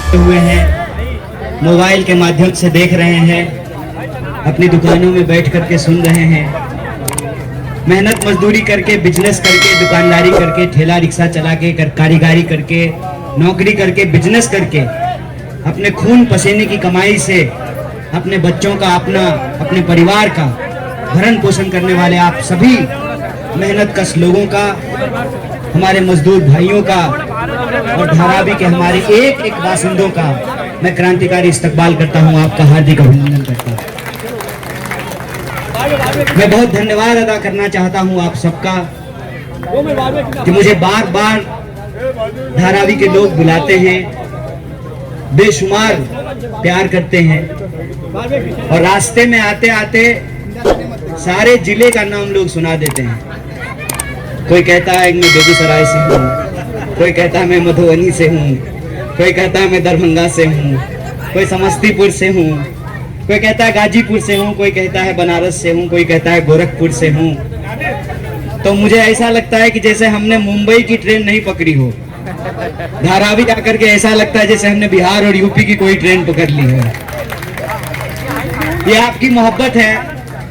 हुए हैं, मोबाइल के माध्यम से देख रहे हैं, अपनी दुकानों में बैठ करके सुन रहे हैं, मेहनत मजदूरी करके, बिजनेस करके, दुकानदारी करके, ठेला रिक्शा चला के, कारीगरी करके, नौकरी करके, बिजनेस करके, अपने खून पसीने की कमाई से अपने बच्चों का, अपने परिवार का भरण पोषण करने वाले आप सभी मेहनत कश लोगों का, हमारे मजदूर भाइयों का और धारावी के हमारे एक एक बासिंदों का मैं क्रांतिकारी इस्तकबाल करता हूं, आपका हार्दिक अभिनंदन करता हूं। मैं बहुत धन्यवाद अदा करना चाहता हूं आप सबका कि मुझे बार बार धारावी के लोग बुलाते हैं, बेशुमार प्यार करते हैं और रास्ते में आते आते सारे जिले का नाम लोग सुना देते हैं। कोई कहता है मैं बेगूसराय से हूँ, कोई कहता है मैं मधुबनी से हूँ, कोई कहता है मैं दरभंगा से हूँ, कोई समस्तीपुर से हूँ, कोई कहता है गाजीपुर से हूँ, कोई कहता है बनारस से हूँ, कोई कहता है गोरखपुर से हूँ। तो मुझे ऐसा लगता है कि जैसे हमने मुंबई की ट्रेन नहीं पकड़ी हो, धारावी आकर के ऐसा लगता है जैसे हमने बिहार और यूपी की कोई ट्रेन पकड़ ली है। ये आपकी मोहब्बत है,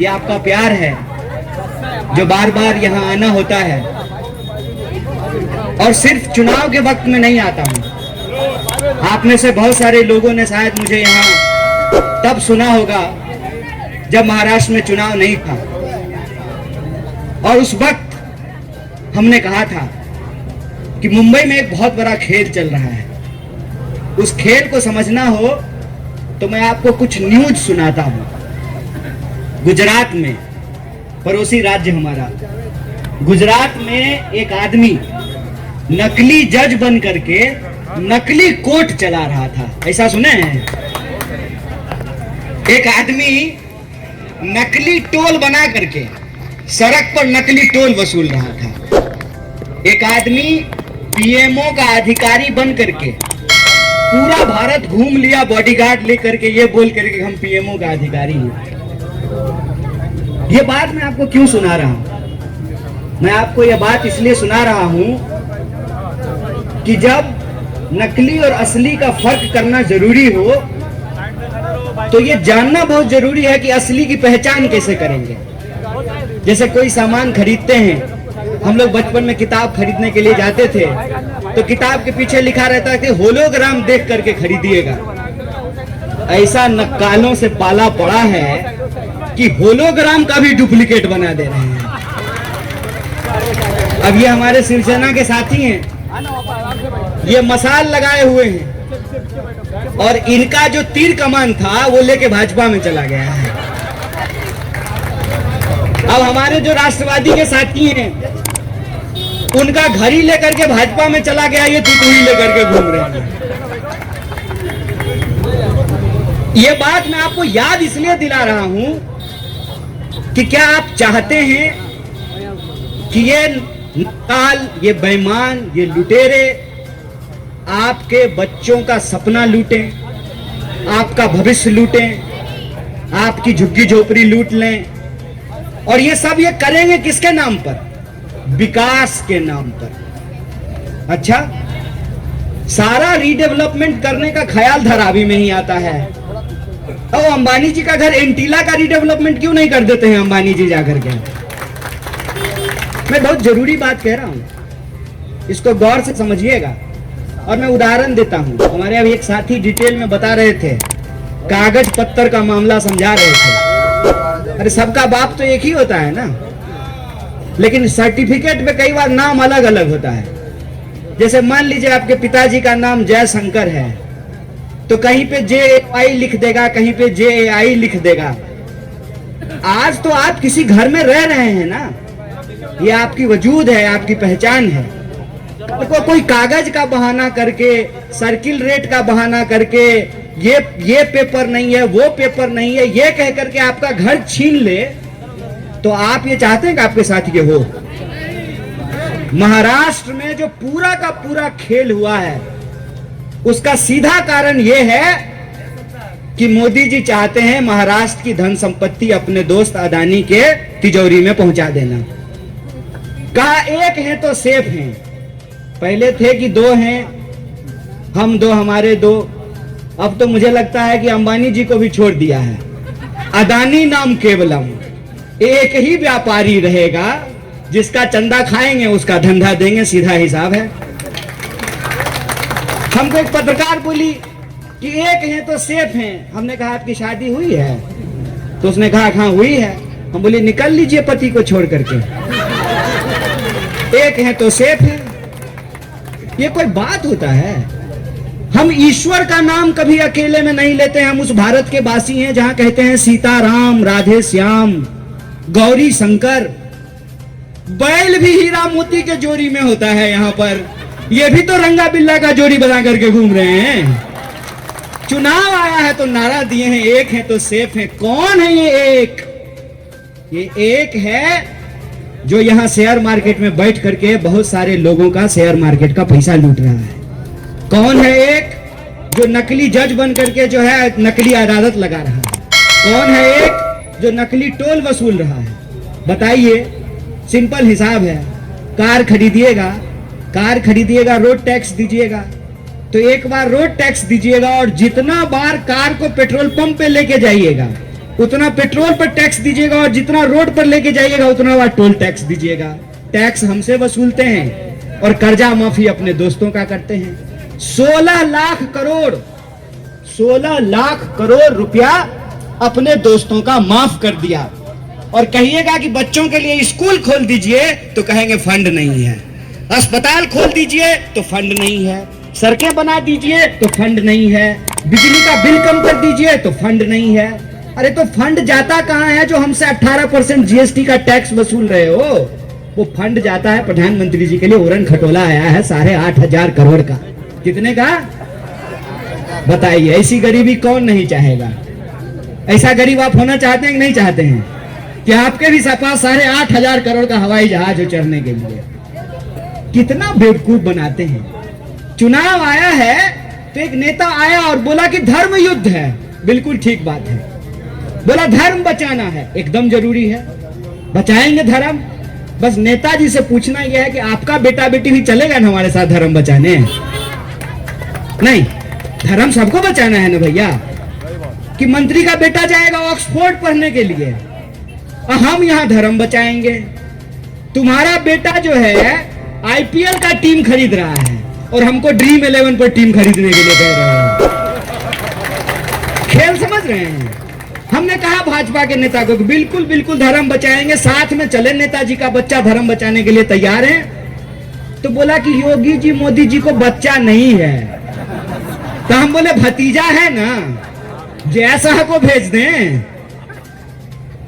ये आपका प्यार है जो बार बार यहाँ आना होता है और सिर्फ चुनाव के वक्त में नहीं आता हूँ। आप में से बहुत सारे लोगों ने शायद मुझे यहाँ तब सुना होगा जब महाराष्ट्र में चुनाव नहीं था और उस वक्त हमने कहा था कि मुंबई में एक बहुत बड़ा खेल चल रहा है, उस खेल को समझना हो तो मैं आपको कुछ न्यूज सुनाता हूं। गुजरात में, पड़ोसी राज्य हमारा, गुजरात में एक आदमी नकली जज बन करके नकली कोर्ट चला रहा था। ऐसा सुने हैं? एक आदमी नकली टोल बना करके सड़क पर नकली टोल वसूल रहा था। एक आदमी पीएमओ का अधिकारी बन करके पूरा भारत घूम लिया बॉडीगार्ड लेकर के, ये बोल करके हम पीएमओ का अधिकारी हैं। ये बात मैं आपको क्यों सुना रहा हूं? मैं आपको यह बात इसलिए सुना रहा हूं कि जब नकली और असली का फर्क करना जरूरी हो तो ये जानना बहुत जरूरी है कि असली की पहचान कैसे करेंगे। जैसे कोई सामान खरीदते हैं, हम लोग बचपन में किताब खरीदने के लिए जाते थे तो किताब के पीछे लिखा रहता है कि होलोग्राम देख करके खरीदिएगा। ऐसा नक्कालों से पाला पड़ा है कि होलोग्राम का भी डुप्लीकेट बना दे रहे हैं। अब ये हमारे शिवसेना के साथी हैं, ये मसाल लगाए हुए हैं और इनका जो तीर कमान था वो लेके भाजपा में चला गया है। अब हमारे जो राष्ट्रवादी के साथी हैं उनका घड़ी लेकर के भाजपा में चला गया, ये तुतुई लेकर के घूम रहे हैं। ये बात मैं आपको याद इसलिए दिला रहा हूं कि क्या आप चाहते हैं कि ये नक्काल, ये बेईमान, ये लुटेरे आपके बच्चों का सपना लूटें, आपका भविष्य लूटें, आपकी झुग्गी झोपड़ी लूट लें? और ये सब ये करेंगे किसके नाम पर? विकास के नाम पर। अच्छा, सारा रीडेवलपमेंट करने का ख्याल धारावी में ही आता है। तो अंबानी जी का घर एंटीला का रीडेवलपमेंट क्यों नहीं कर देते हैं अंबानी जी जाकर के? मैं बहुत जरूरी बात कह रहा हूं, इसको गौर से समझिएगा। और मैं उदाहरण देता हूं। हमारे अभी एक साथी डिटेल में बता रहे थे, कागज पत्तर का मामला समझा रहे थे। अरे सबका बाप तो एक ही होता है ना, लेकिन सर्टिफिकेट में कई बार नाम अलग अलग होता है। जैसे मान लीजिए आपके पिताजी का नाम जयशंकर है तो कहीं पे JAY लिख देगा, कहीं पे JAI लिख देगा। आज तो आप किसी घर में रह रहे हैं ना, ये आपकी वजूद है, आपकी पहचान है। तो कोई कागज का बहाना करके, सर्किल रेट का बहाना करके, ये पेपर नहीं है, वो पेपर नहीं है, ये कह करके आपका घर छीन ले, तो आप ये चाहते हैं कि आपके साथ ये हो? महाराष्ट्र में जो पूरा का पूरा खेल हुआ है उसका सीधा कारण यह है कि मोदी जी चाहते हैं महाराष्ट्र की धन संपत्ति अपने दोस्त अदानी के तिजोरी में पहुंचा देना। कहा एक है तो सेफ हैं, पहले थे कि दो हैं, हम दो हमारे दो, अब तो मुझे लगता है कि अंबानी जी को भी छोड़ दिया है। अदानी नाम केवलम, एक ही व्यापारी रहेगा, जिसका चंदा खाएंगे उसका धंधा देंगे, सीधा हिसाब है। हमको एक पत्रकार बोली कि एक हैं तो सेफ हैं। हमने कहा आपकी शादी हुई है? तो उसने कहा हाँ हुई है। हम बोले निकल लीजिए पति को छोड़ करके, एक हैं तो सेफ हैं। ये कोई बात होता है? हम ईश्वर का नाम कभी अकेले में नहीं लेते। हम उस भारत के वासी हैं जहां कहते हैं सीताराम, राधे श्याम, गौरी शंकर। बैल भी हीरा मोती के जोड़ी में होता है। यहाँ पर ये भी तो रंगा बिल्ला का जोड़ी बना करके घूम रहे हैं। चुनाव आया है तो नारा दिए हैं एक है तो सेफ है। कौन है ये एक? ये एक है जो यहाँ शेयर मार्केट में बैठ करके बहुत सारे लोगों का शेयर मार्केट का पैसा लूट रहा है। कौन है एक जो नकली जज बन करके जो है नकली अदालत लगा रहा है? कौन है एक जो नकली टोल वसूल रहा है? बताइए। सिंपल हिसाब है। कार खरीदिएगा, रोड टैक्स दीजिएगा। तो एक बार रोड टैक्स दीजिएगा और जितना बार कार को पेट्रोल पंप पे लेके जाइएगा उतना पेट्रोल पर टैक्स दीजिएगा, और जितना रोड पर लेके जाइएगा उतना बार टोल टैक्स दीजिएगा। टैक्स हमसे वसूलते हैं और कर्जा माफी अपने दोस्तों का करते हैं। 16 लाख करोड़ रुपया अपने दोस्तों का माफ कर दिया। और कहिएगा कि बच्चों के लिए स्कूल खोल दीजिए तो कहेंगे फंड नहीं है, अस्पताल खोल दीजिए तो फंड नहीं है, सड़कें बना दीजिए तो फंड नहीं है, बिजली का बिल कम कर दीजिए तो फंड नहीं है। अरे तो फंड जाता कहां है जो हमसे 18% जीएसटी का टैक्स वसूल रहे हो? वो फंड जाता है प्रधानमंत्री जी के लिए। उड़न खटोला आया है 8,500 करोड़ का। कितने का बताइए? ऐसी गरीबी कौन नहीं चाहेगा? ऐसा गरीब आप होना चाहते हैं कि नहीं चाहते हैं कि आपके भी पास 8,500 करोड़ का हवाई जहाज हो चढ़ने के लिए? कितना बेवकूफ बनाते हैं। चुनाव आया है तो एक नेता आया और बोला कि धर्म युद्ध है। बिल्कुल ठीक बात है। बोला धर्म बचाना है, एकदम जरूरी है, बचाएंगे धर्म। बस नेताजी से पूछना यह है कि आपका बेटा बेटी भी चलेगा ना हमारे साथ धर्म बचाने? नहीं, धर्म सबको बचाना है ना भैया। कि मंत्री का बेटा जाएगा ऑक्सफोर्ड पढ़ने के लिए और हम यहां धर्म बचाएंगे। तुम्हारा बेटा जो है आईपीएल का टीम खरीद रहा है और हमको ड्रीम 11 पर टीम खरीदने के लिए कह रहे हैं। खेल समझ रहे हैं? हमने कहा भाजपा के नेता को कि बिल्कुल बिल्कुल धर्म बचाएंगे, साथ में चले। नेताजी का बच्चा धर्म बचाने के लिए तैयार है। तो बोला कि योगी जी मोदी जी को बच्चा नहीं है। तो हम बोले भतीजा है ना, जैसा को भेज दें।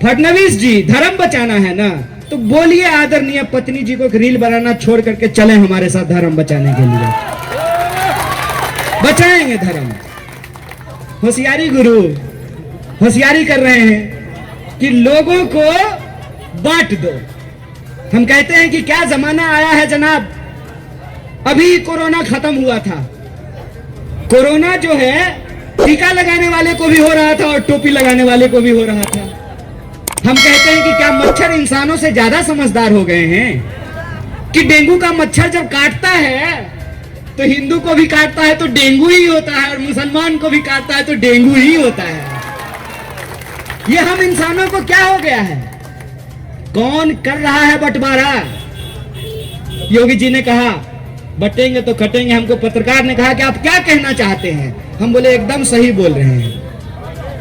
फडणवीस जी धर्म बचाना है ना, तो बोलिए आदरणीय पत्नी जी को रील बनाना छोड़ करके चले हमारे साथ धर्म बचाने के लिए। बचाएंगे धर्म। होशियारी गुरु होशियारी कर रहे हैं कि लोगों को बांट दो। हम कहते हैं कि क्या जमाना आया है जनाब। अभी कोरोना खत्म हुआ था। कोरोना जो है टीका लगाने वाले को भी हो रहा था और टोपी लगाने वाले को भी हो रहा था। हम कहते हैं कि क्या मच्छर इंसानों से ज्यादा समझदार हो गए हैं कि डेंगू का मच्छर जब काटता है तो हिंदू को भी काटता है तो डेंगू ही होता है, और मुसलमान को भी काटता है तो डेंगू ही होता है। ये हम इंसानों को क्या हो गया है? कौन कर रहा है बंटवारा? योगी जी ने कहा बटेंगे तो कटेंगे। हमको पत्रकार ने कहा कि आप क्या कहना चाहते हैं? हम बोले एकदम सही बोल रहे हैं,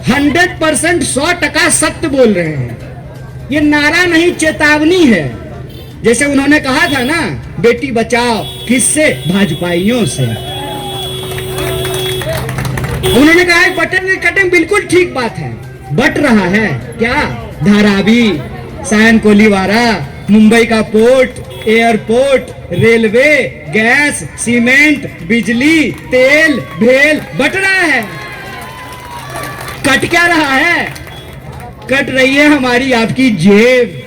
100% 100% सत्य बोल रहे हैं। ये नारा नहीं चेतावनी है। जैसे उन्होंने कहा था ना बेटी बचाओ, किससे? भाजपाइयों से। उन्होंने कहा बटेंगे कटेंगे, बिल्कुल ठीक बात है। बट रहा है क्या? धारावी, सायन कोलीवाड़ा, मुंबई का port, airport, railway, gas, cement, बिजली, तेल, भेल बट रहा है। कट क्या रहा है? कट रही है हमारी आपकी जेब।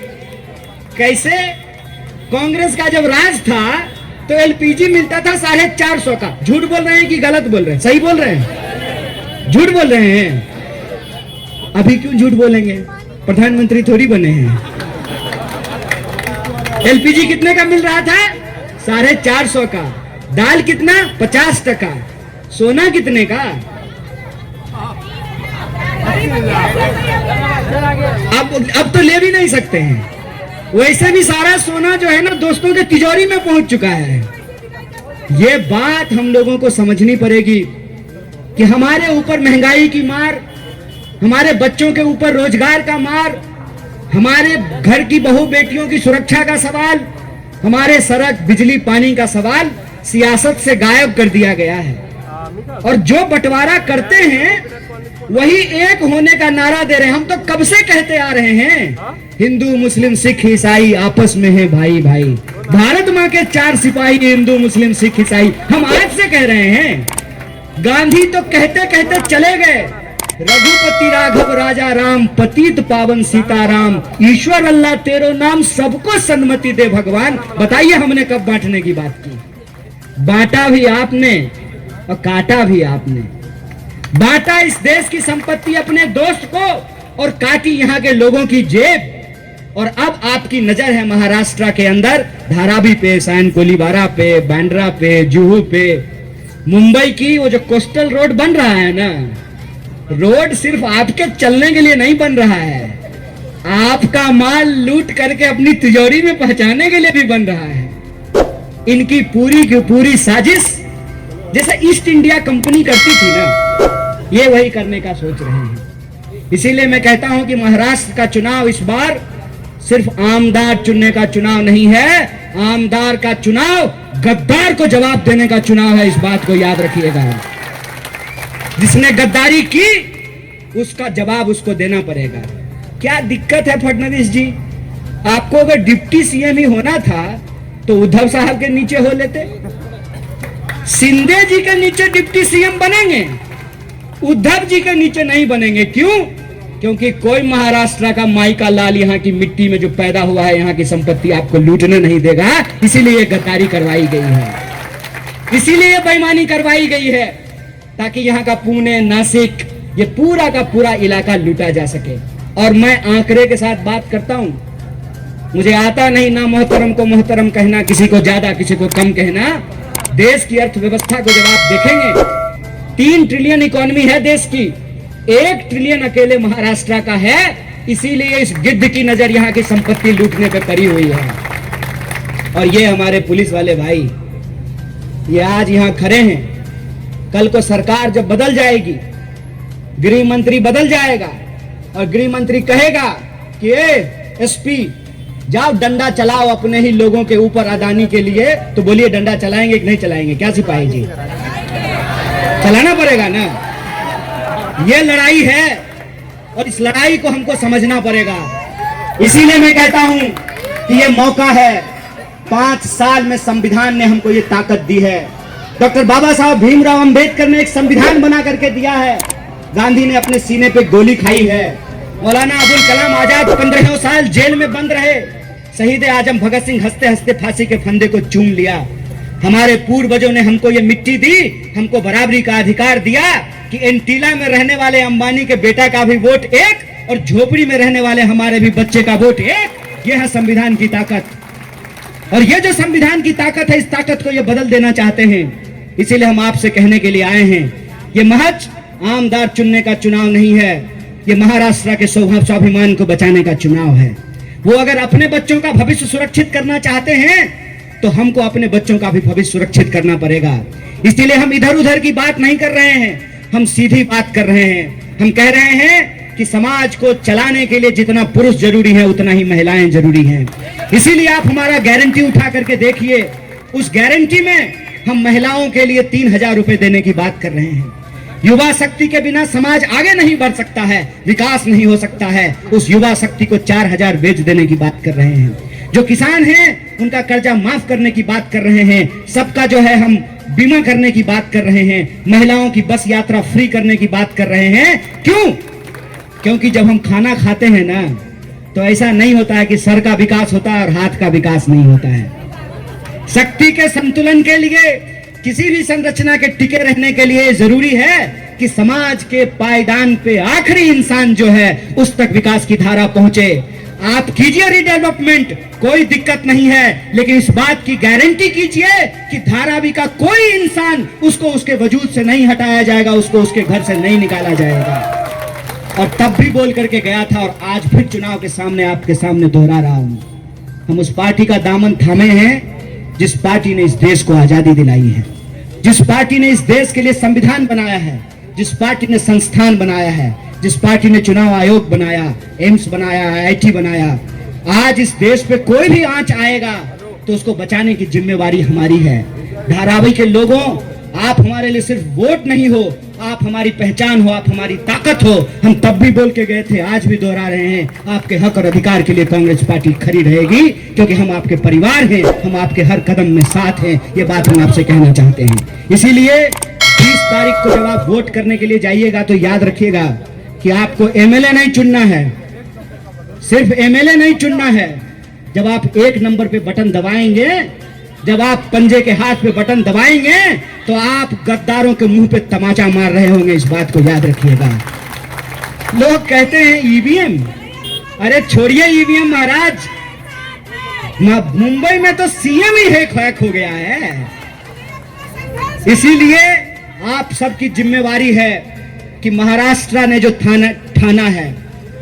कैसे? कांग्रेस का जब राज था तो एलपीजी मिलता था 450 का। झूठ बोल रहे हैं कि गलत बोल रहे हैं? सही बोल रहे हैं? झूठ बोल रहे हैं। अभी क्यों झूठ बोलेंगे? प्रधानमंत्री थोड़ी बने हैं। एलपीजी कितने का मिल रहा था? 450 का। दाल कितना? 50 टका। सोना कितने का? अब तो ले भी नहीं सकते हैं। वैसे भी सारा सोना जो है ना दोस्तों के तिजोरी में पहुंच चुका है। ये बात हम लोगों को समझनी पड़ेगी कि हमारे ऊपर महंगाई की मार, हमारे बच्चों के ऊपर रोजगार का मार, हमारे घर की बहू बेटियों की सुरक्षा का सवाल, हमारे सड़क बिजली पानी का सवाल सियासत से गायब कर दिया गया है। और जो बंटवारा करते हैं वही एक होने का नारा दे रहे हैं। हम तो कब से कहते आ रहे हैं हिंदू मुस्लिम सिख ईसाई आपस में है भाई भाई। भारत माँ के 4 सिपाही हिंदू मुस्लिम सिख ईसाई, हम आज से कह रहे हैं। गांधी तो कहते कहते चले गए, रघुपति राघव राजा राम, पतित पावन सीताराम, ईश्वर अल्लाह तेरो नाम, सबको सन्मति दे भगवान। बताइए हमने कब बांटने की बात की? बांटा भी आपने और काटा भी आपने। बांटा इस देश की संपत्ति अपने दोस्त को और काटी यहाँ के लोगों की जेब। और अब आपकी नजर है महाराष्ट्र के अंदर धारावी पे, सैन कोलीबारा पे, बांद्रा पे, जुहू पे। मुंबई की वो जो कोस्टल रोड बन रहा है ना, रोड सिर्फ आपके चलने के लिए नहीं बन रहा है, आपका माल लूट करके अपनी तिजोरी में पहुंचाने के लिए भी बन रहा है। इनकी पूरी की पूरी साजिश जैसे ईस्ट इंडिया कंपनी करती थी ना, ये वही करने का सोच रहे हैं। इसीलिए मैं कहता हूं कि महाराष्ट्र का चुनाव इस बार सिर्फ आमदार चुनने का चुनाव नहीं है, आमदार का चुनाव गद्दार को जवाब देने का चुनाव है। इस बात को याद रखिएगा। जिसने गद्दारी की उसका जवाब उसको देना पड़ेगा। क्या दिक्कत है फडणवीस जी? आपको अगर डिप्टी सीएम ही होना था तो उद्धव साहब के नीचे हो लेते। शिंदे जी के नीचे डिप्टी सीएम बनेंगे, उद्धव जी के नीचे नहीं बनेंगे। क्यों? क्योंकि कोई महाराष्ट्र का माई का लाल यहाँ की मिट्टी में जो पैदा हुआ है, यहाँ की संपत्ति आपको लूटने नहीं देगा। इसीलिए ये गद्दारी करवाई गई है, इसीलिए ये बेईमानी करवाई गई है, ताकि यहाँ का पुणे, नासिक, ये पूरा का पूरा इलाका लूटा जा सके। और मैं आंकड़े के साथ बात करता हूं, मुझे आता नहीं ना मोहतरम को मोहतरम कहना, किसी को ज्यादा किसी को कम कहना। देश की अर्थव्यवस्था को जब आप देखेंगे, 3 ट्रिलियन इकोनॉमी है देश की, 1 ट्रिलियन अकेले महाराष्ट्र का है। इसीलिए इस गिद्ध की नजर यहाँ की संपत्ति लूटने पे पड़ी हुई है। और ये हमारे पुलिस वाले भाई, ये आज यहाँ खड़े हैं, कल को सरकार जब बदल जाएगी, गृह मंत्री बदल जाएगा और गृह मंत्री कहेगा कि एसपी जाओ डंडा चलाओ अपने ही लोगों के ऊपर अदानी के लिए, तो बोलिए डंडा चलाएंगे कि नहीं चलाएंगे? क्या सिपाही जी, चलाना पड़ेगा ना। ये लड़ाई है और इस लड़ाई को हमको समझना पड़ेगा। इसीलिए मैं कहता हूं कि ये मौका है। 5 साल में संविधान ने हमको ये ताकत दी है। डॉक्टर बाबा साहब भीमराव अंबेडकर ने एक संविधान बना करके दिया है। गांधी ने अपने सीने पे गोली खाई है। मौलाना अबुल कलाम आजाद 15 साल जेल में बंद रहे। शहीद आजम भगत सिंह हंसते हंसते फांसी के फंदे को चूम लिया। हमारे पूर्वजों ने हमको ये मिट्टी दी, हमको बराबरी का अधिकार दिया कि एंटीला में रहने वाले अंबानी के बेटा का भी वोट एक और झोपड़ी में रहने वाले हमारे भी बच्चे का वोट एक। यह है संविधान की ताकत। और ये जो संविधान की ताकत है, इस ताकत को ये बदल देना चाहते हैं। इसीलिए हम आपसे कहने के लिए आए हैं, ये महज आमदार चुनने का चुनाव नहीं है, ये महाराष्ट्र के स्वाभिमान को बचाने का चुनाव है। वो अगर अपने बच्चों का भविष्य सुरक्षित करना चाहते हैं तो हमको अपने बच्चों का भी भविष्य सुरक्षित करना पड़ेगा। इसलिए हम इधर उधर की बात नहीं कर रहे हैं, हम सीधी बात कर रहे हैं। हम कह रहे हैं कि समाज को चलाने के लिए जितना पुरुष जरूरी है उतना ही महिलाएं जरूरी हैं। इसीलिए आप हमारा गारंटी उठा करके देखिए, उस गारंटी में हम महिलाओं के लिए 3000 रुपए देने की बात कर रहे हैं। युवा शक्ति के बिना समाज आगे नहीं बढ़ सकता है, विकास नहीं हो सकता है। उस युवा शक्ति को 4000 बेच देने की बात कर रहे हैं। जो किसान हैं उनका कर्जा माफ करने की बात कर रहे हैं। सबका जो है हम बीमा करने की बात कर रहे हैं। महिलाओं की बस यात्रा फ्री करने की बात कर रहे हैं। क्यों? क्योंकि जब हम खाना खाते हैं ना, तो ऐसा नहीं होता है कि सर का विकास होता है और हाथ का विकास नहीं होता है। शक्ति के संतुलन के लिए, किसी भी संरचना के टिके रहने के लिए जरूरी है कि समाज के पायदान पे आखिरी इंसान जो है उस तक विकास की धारा पहुंचे। आप कीजिए रिडेवलपमेंट, कोई दिक्कत नहीं है, लेकिन इस बात की गारंटी कीजिए कि धारावी का कोई इंसान उसको उसके वजूद से नहीं हटाया जाएगा, उसको उसके घर से नहीं निकाला जाएगा। और तब भी बोल करके गया था और आज फिर चुनाव के सामने आपके सामने दोहरा रहा हूं। हम उस पार्टी का दामन थामे हैं जिस पार्टी ने इस देश को आजादी दिलाई है, जिस पार्टी ने इस देश के लिए संविधान बनाया है, जिस पार्टी ने संस्थान बनाया है, जिस पार्टी ने चुनाव आयोग बनाया, एम्स बनाया, IIT बनाया। आज इस देश पे कोई भी आंच आएगा तो उसको बचाने की जिम्मेवारी हमारी है। धारावी के लोगों, आप हमारे लिए सिर्फ वोट नहीं हो, आप हमारी पहचान हो, आप हमारी ताकत हो। हम तब भी बोल के गए थे, आज भी दोहरा रहे हैं, आपके हक और अधिकार के लिए कांग्रेस पार्टी खड़ी रहेगी, क्योंकि हम आपके परिवार हैं, हम आपके हर कदम में साथ हैं। ये बात हम आपसे कहना चाहते हैं। इसीलिए 30 तारीख को जब आप वोट करने के लिए जाइएगा तो याद रखिएगा कि आपको MLA नहीं चुनना है, सिर्फ MLA नहीं चुनना है। जब आप 1 नंबर पे बटन दबाएंगे, जब आप पंजे के हाथ पे बटन दबाएंगे तो आप गद्दारों के मुंह पे तमाचा मार रहे होंगे। इस बात को याद रखिएगा। लोग कहते हैं EVM, अरे छोड़िए EVM महाराज, मुंबई में तो CM ही हैक हो गया है। इसीलिए आप सबकी जिम्मेवारी है कि महाराष्ट्र ने जो ठाना है,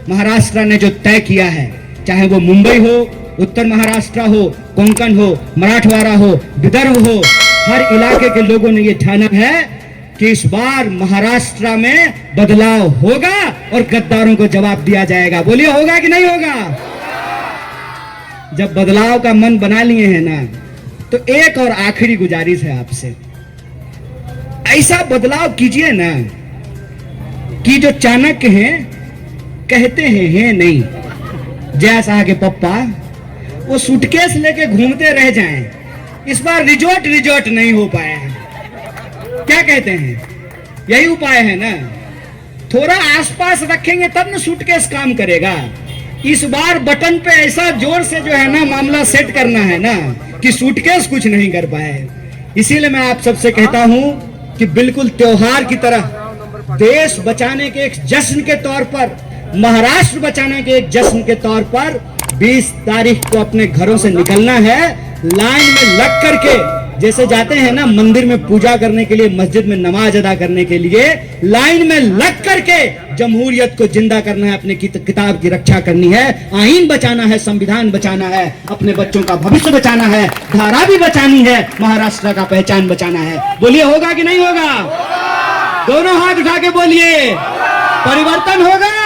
महाराष्ट्र ने जो तय किया है, चाहे वो मुंबई हो, उत्तर महाराष्ट्र हो, कोंकण हो, मराठवाड़ा हो, विदर्भ हो, हर इलाके के लोगों ने ये ठाना है कि इस बार महाराष्ट्र में बदलाव होगा और गद्दारों को जवाब दिया जाएगा। बोलिए होगा कि नहीं होगा? जब बदलाव का मन बना लिए हैं ना, तो एक और आखिरी गुजारिश है आपसे, ऐसा बदलाव कीजिए ना कि जो चाणक्य हैं कहते हैं नहीं, जैसा के पप्पा वो सूटकेस लेके घूमते रह जाएं। इस बार रिजॉर्ट नहीं हो पाया है। क्या कहते हैं? यही उपाय है ना, थोड़ा आसपास रखेंगे तब ना सूटकेस काम करेगा। इस बार बटन पे ऐसा जोर से जो है ना मामला सेट करना है ना कि सूटकेस कुछ नहीं कर पाए। इसीलिए मैं आप सबसे कहता हूं कि बिल्कुल त्योहार की तरह देश बचाने के एक जश्न के तौर पर, महाराष्ट्र बचाने के एक जश्न के तौर पर 20 तारीख को अपने घरों से निकलना है, लाइन में लग करके, जैसे जाते हैं ना मंदिर में पूजा करने के लिए, मस्जिद में नमाज अदा करने के लिए, लाइन में लग करके जमहूरियत को जिंदा करना है, अपने किताब की रक्षा करनी है, आईन बचाना है, संविधान बचाना है, अपने बच्चों का भविष्य बचाना है, धारा भी बचानी है, महाराष्ट्र का पहचान बचाना है। बोलिए होगा कि नहीं होगा? दोनों हाथ उठा के बोलिए, परिवर्तन होगा।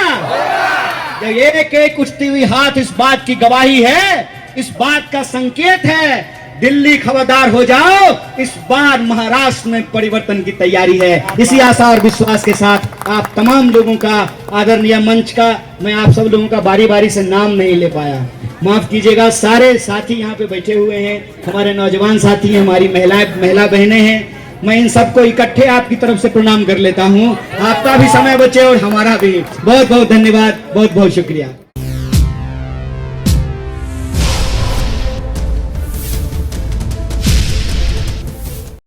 एक एक उठती हुई हाथ इस बात की गवाही है, इस बात का संकेत है। दिल्ली खबरदार हो जाओ, इस बार महाराष्ट्र में परिवर्तन की तैयारी है। इसी आशा और विश्वास के साथ आप तमाम लोगों का, आदरणीय मंच का, मैं आप सब लोगों का बारी बारी से नाम नहीं ले पाया, माफ कीजिएगा। सारे साथी यहाँ पे बैठे हुए हैं, हमारे नौजवान साथी हैं, हमारी महिला बहनें हैं, मैं इन सबको इकट्ठे आपकी तरफ से प्रणाम कर लेता हूँ। आपका भी समय बचे और हमारा भी। बहुत बहुत धन्यवाद, बहुत बहुत शुक्रिया।